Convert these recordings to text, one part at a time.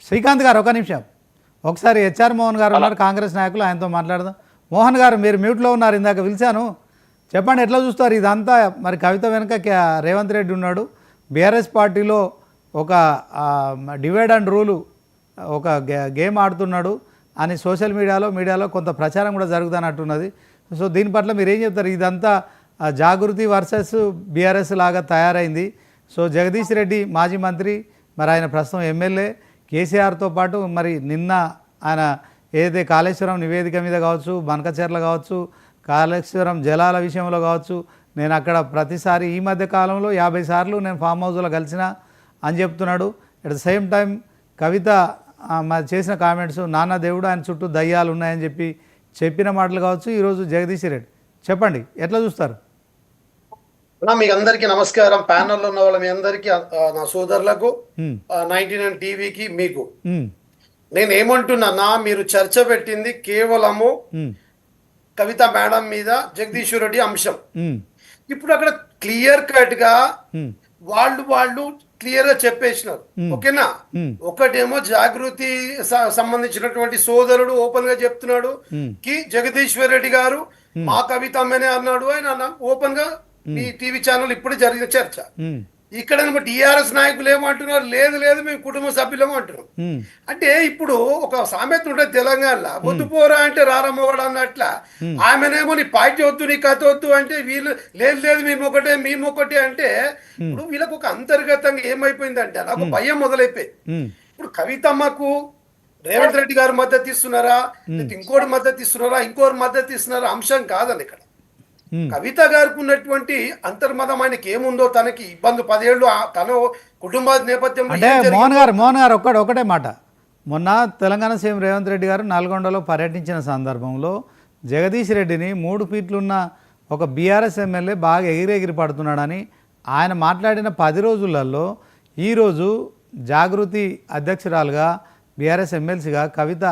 శ్రీకాంత్ గారు ఒక నిమిషం ఒకసారి హెచ్ఆర్ మోహన్ గారు ఉన్నారు కాంగ్రెస్ నాయకులు, ఆయనతో మాట్లాడదాం. మోహన్ గారు మీరు మ్యూట్లో ఉన్నారు, ఇందాక పిలిచాను. చెప్పండి, ఎట్లా చూస్తారు ఇదంతా? మరి కవిత వెనుక రేవంత్ రెడ్డి ఉన్నాడు, బీఆర్ఎస్ పార్టీలో ఒక డివైడ్ అండ్ రూలు ఒక గేమ్ ఆడుతున్నాడు అని సోషల్ మీడియాలో కొంత ప్రచారం కూడా జరుగుతున్నట్టున్నది. సో దీని పట్ల మీరు ఏం చెప్తారు? ఇదంతా జాగృతి వర్సెస్ బీఆర్ఎస్ లాగా తయారైంది. సో జగదీష్ రెడ్డి మాజీ మంత్రి, మరి ఆయన ప్రస్తుతం ఎమ్మెల్యే, కేసీఆర్తో పాటు మరి నిన్న ఆయన ఏదైతే కాళేశ్వరం నివేదిక మీద కావచ్చు, బనకచెర్ల కావచ్చు, కాళేశ్వరం జలాల విషయంలో కావచ్చు, నేను అక్కడ ప్రతిసారి ఈ మధ్య కాలంలో 50 సార్లు నేను ఫామ్ హౌస్లో కలిసిన అని చెప్తున్నాడు. అట్ ద సేమ్ టైం కవిత మరి చేసిన కామెంట్స్, నాన్న దేవుడు ఆయన చుట్టూ దయ్యాలు ఉన్నాయని చెప్పిన మాటలు కావచ్చు. ఈరోజు జగదీష్ రెడ్డి, చెప్పండి ఎట్లా చూస్తారు? మీకు అందరికి నమస్కారం. ప్యానెల్లో ఉన్న వాళ్ళ మీ అందరికి, నా సోదరులకు, 99 టీవీకి, మీకు నేను ఏమంటున్నా, మీరు చర్చ పెట్టింది కేవలము కవిత మేడం మీద, జగదీశ్వర్ రెడ్డి అంశం. ఇప్పుడు అక్కడ క్లియర్ కట్ గా వాళ్ళు క్లియర్ గా చెప్పేసినారు. ఓకేనా? ఒకటేమో జాగృతి సంబంధించినటువంటి సోదరుడు ఓపెన్ గా చెప్తున్నాడు కి జగదీశ్వర్ రెడ్డి గారు మా కవిత అమ్మనే అన్నాడు. ఆయన ఓపెన్ గా ఈ టీవీ ఛానల్ ఇప్పుడు జరిగిన చర్చ. ఇక్కడ టిఆర్ఎస్ నాయకులు ఏమంటున్నారు, లేదు మేము కుటుంబ సభ్యులము అంటున్నాం. అంటే ఇప్పుడు ఒక సామెత ఉంటుంది తెలంగాణలో, వద్దు పోరా అంటే రారమ్మవాడు అన్నట్ల. ఆమెనేమో నీ పార్టీ వద్దు, నీ కథ వద్దు అంటే, వీళ్ళు లేదు మేము ఒకటే అంటే, ఇప్పుడు వీళ్ళకు ఒక అంతర్గతంగా ఏమైపోయిందంటే నాకు భయం మొదలైపోయింది. ఇప్పుడు కవితమ్మకు రేవంత్ రెడ్డి గారు మద్దతు ఇస్తున్నారా, ఇంకోటి మద్దతు ఇస్తున్నారా, ఇంకోటి మద్దతు ఇస్తున్నారా అంశం కాదండి. ఇక్కడ కవిత గారికి ఉన్నటువంటి అంతర్మతం ఆయనకి ఏముందో, తనకి ఇబ్బంది 10 ఏళ్ళు తన కుటుంబ నేపథ్యంలో. అంటే మోహన్ గారు ఒకటే మాట, మొన్న తెలంగాణ సీఎం రేవంత్ రెడ్డి గారు నల్గొండలో పర్యటించిన సందర్భంలో జగదీష్ రెడ్డిని 3 ఫీట్లున్న ఒక బీఆర్ఎస్ ఎమ్మెల్యే బాగా ఎగిరి పడుతున్నాడని ఆయన మాట్లాడిన 10 రోజులలో ఈరోజు జాగృతి అధ్యక్షురాలుగా, బీఆర్ఎస్ ఎమ్మెల్సీగా కవిత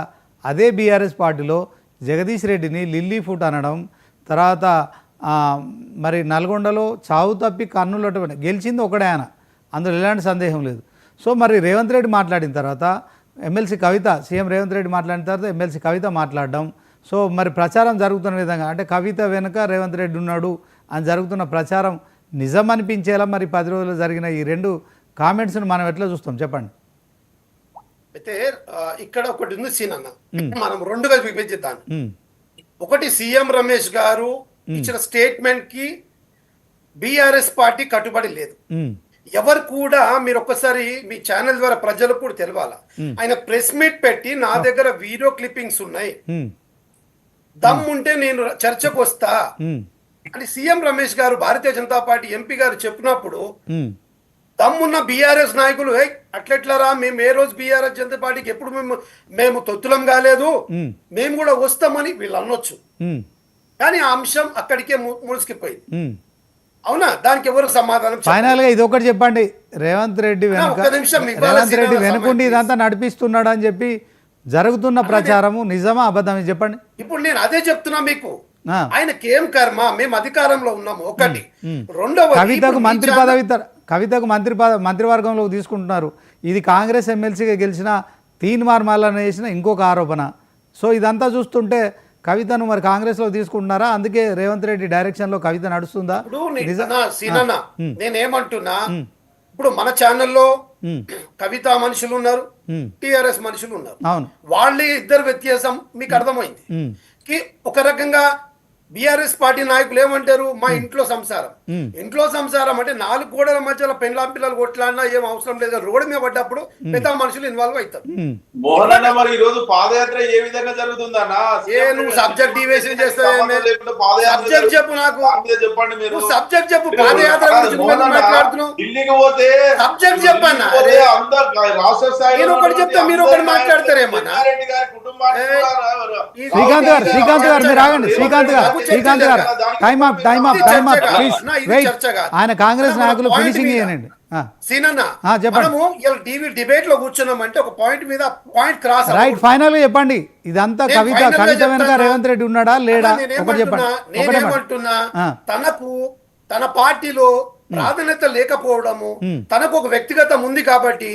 అదే బీఆర్ఎస్ పార్టీలో జగదీష్ రెడ్డిని లిల్లీ ఫుట్ అనడం, తర్వాత మరి నల్గొండలో చావు తప్పి కన్నులట గెలిచింది ఒకడే ఆయన, అందులో ఎలాంటి సందేహం లేదు. సో మరి రేవంత్ రెడ్డి మాట్లాడిన తర్వాత ఎమ్మెల్సీ కవిత, సీఎం రేవంత్ రెడ్డి మాట్లాడిన తర్వాత ఎమ్మెల్సీ కవిత మాట్లాడడం, సో మరి ప్రచారం జరుగుతున్న విధంగా అంటే కవిత వెనుక రేవంత్ రెడ్డి ఉన్నాడు అని జరుగుతున్న ప్రచారం నిజం అనిపించేలా మరి 10 రోజులు జరిగిన ఈ 2 కామెంట్స్ని మనం ఎట్లా చూస్తాం చెప్పండి? అయితే ఇక్కడ ఒకటి ఉంది సీన్ అన్న, మనం 2గా విభజిద్దాం. ఒకటి, సీఎం రమేష్ గారు ఇచ్చిన స్టేట్మెంట్ కి బీఆర్ఎస్ పార్టీ కట్టుబడి లేదు. ఎవరు కూడా, మీరు ఒక్కసారి మీ ఛానల్ ద్వారా ప్రజలకు కూడా తెలవాలా, ఆయన ప్రెస్ మీట్ పెట్టి నా దగ్గర వీడియో క్లిప్పింగ్స్ ఉన్నాయి, దమ్ముంటే నేను చర్చకు వస్తా అని సీఎం రమేష్ గారు, భారతీయ జనతా పార్టీ ఎంపీ గారు చెప్పినప్పుడు దమ్మున్న బీఆర్ఎస్ నాయకులు అట్లెట్లారా, మేము ఏ రోజు బీఆర్ఎస్ జనతా పార్టీకి ఎప్పుడు మేము తొత్తులం కాలేదు, మేము కూడా వస్తామని వీళ్ళు అనొచ్చు. కానీ ఆ అంశం అక్కడికే ముడుచుకుపోయింది. అవునా? దానికి ఎవరు సమాధానం? ఫైనల్ గా ఇది ఒకటి చెప్పండి, రేవంత్ రెడ్డి వెనుకుండి ఇదంతా నడిపిస్తున్నాడు అని చెప్పి జరుగుతున్న ప్రచారము నిజమా అబద్ధం చెప్పండి. ఇప్పుడు నేను అదే చెప్తున్నా మీకు, ఆయనకేం కర్మ, మేము అధికారంలో ఉన్నాము ఒకటి. రెండవ, కవితకు మంత్రి పదవి, కవితకు మంత్రివర్గంలోకి తీసుకుంటున్నారు. ఇది కాంగ్రెస్ ఎమ్మెల్సీగా గెలిచిన తీన్మార్ మల్లన్న చేసిన ఇంకొక ఆరోపణ. సో ఇదంతా చూస్తుంటే కవితను మరి కాంగ్రెస్ లో తీసుకుంటున్నారా? అందుకే రేవంత్ రెడ్డి డైరెక్షన్ లో కవిత నడుస్తుందా? నేనేమంటున్నా, ఇప్పుడు మన ఛానల్లో కవిత మనుషులు ఉన్నారు, టిఆర్ఎస్ మనుషులు ఉన్నారు. వాళ్ళ ఇద్దరు వ్యత్యాసం మీకు అర్థమైంది. ఒక రకంగా బీఆర్ఎస్ పార్టీ నాయకులు ఏమంటారు, మా ఇంట్లో సంసారం. ఇంట్లో సంసారం అంటే 4 గోడల మధ్యలో పెండ్లాం పిల్లలు కొట్లాడినా ఏం అవసరం లేదు. రోడ్డు మీద పడ్డప్పుడు పెద్ద మనుషులు ఇన్వాల్వ్ అవుతారు. మరి ఈ రోజు పాదయాత్ర ఏ విధంగా జరుగుతుందన్నా? నువ్వు సబ్జెక్ట్ డివేషన్ చేస్తావు, సబ్జెక్ట్ చెప్పు నాకు, చెప్పండి మీరు సబ్జెక్ట్ చెప్పు. పాదయాత్ర మాట్లాడుతున్నావు, ఢిల్లీకి పోతే సబ్జెక్ట్ చెప్పన్నా. రాష్ట్ర స్థాయి నేను ఒకటి చెప్తా, మీరు ఒకటి మాట్లాడతారేమన్నా. శ్రీకాంత్ గారు మీరు ఆగండి. శ్రీకాంత్ గారు టైమ్ అప్ ప్లీజ్ వెయిట్. ఆయన కాంగ్రెస్ నాయకులు ఫినిషింగ్ చేయండి. మనము డిబేట్ లో కూర్చున్నాం అంటే ఒక పాయింట్ మీద పాయింట్ క్రాస్ రైట్. ఫైనల్ గా చెప్పండి, ఇదంతా కవిత వెనక రేవంత్ రెడ్డి ఉన్నాడా లేడా ఒకటి చెప్పండి. నేనేమంటున్నా, తన పార్టీలో ప్రాధాన్యత లేకపోవడము, తనకు ఒక వ్యక్తిగతం ఉంది కాబట్టి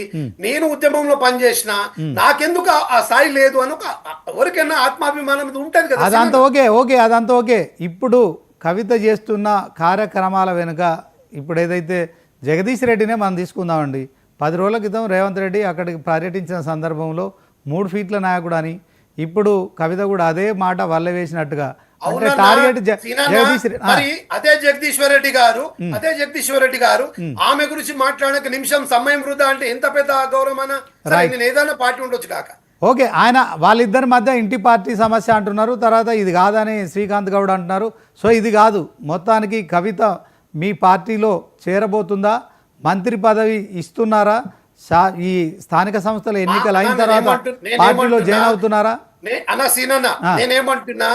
నేను ఉద్యమంలో పనిచేసిన నాకెందుకు ఆ స్థాయి లేదు అని ఒక ఎవరికైనా ఆత్మాభిమానం ఇది ఉంటది కదా. అదంతా ఓకే అదంతా ఓకే. ఇప్పుడు కవిత చేస్తున్న కార్యక్రమాల వెనుక ఇప్పుడు ఏదైతే జగదీష్ రెడ్డినే మనం తీసుకుందామండి. 10 రోజుల క్రితం రేవంత్ రెడ్డి అక్కడికి పర్యటించిన సందర్భంలో 3 ఫీట్ల నాయకుడు అని, ఇప్పుడు కవిత కూడా అదే మాట వల్ల వేసినట్టుగా అంటే టార్గెట్ జగదీష్ రెడ్డి. మరి అదే జగదీశ్వర్ రెడ్డి గారు ఆమె గురించి మాట్లాడక నిమిషం సమయం వృధా అంటే ఎంత పెద్ద గౌరవమైన నేను ఏదైనా పార్టీ ఉండొచ్చు కాక. ఓకే, ఆయన వాళ్ళిద్దరి మధ్య ఇంటి పార్టీ సమస్య అంటున్నారు, తర్వాత ఇది కాదని శ్రీకాంత్ గౌడ్ అంటున్నారు. సో ఇది కాదు, మొత్తానికి కవిత మీ పార్టీలో చేరబోతుందా? మంత్రి పదవి ఇస్తున్నారా? ఈ స్థానిక సంస్థల ఎన్నికలు అయిన తర్వాత పార్టీలో జాయిన్ అవుతున్నారా? నేనేమంటున్నా